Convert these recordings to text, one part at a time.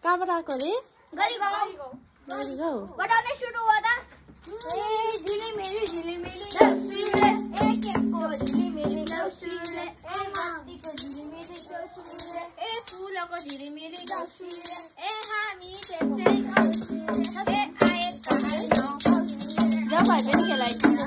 कहाँबाट आएको अरे? बटाउने सुरु हुँदा झिलिमिली झिलिमिली लौसुले ए केको झिलिमिली लौसुले ए माटीको झिलिमिली लौसुले ए फुलको झिलिमिली लौसुले ए हामी त्यसै लौसुले ए आए कहाँ जब भाइ पनि खेलाइदिनु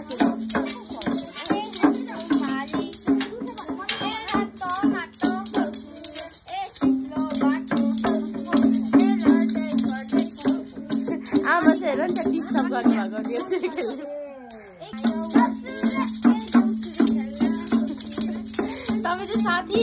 हेर नि त डिस्टर्ब गर्नुभएको तपाईँ चाहिँ साथी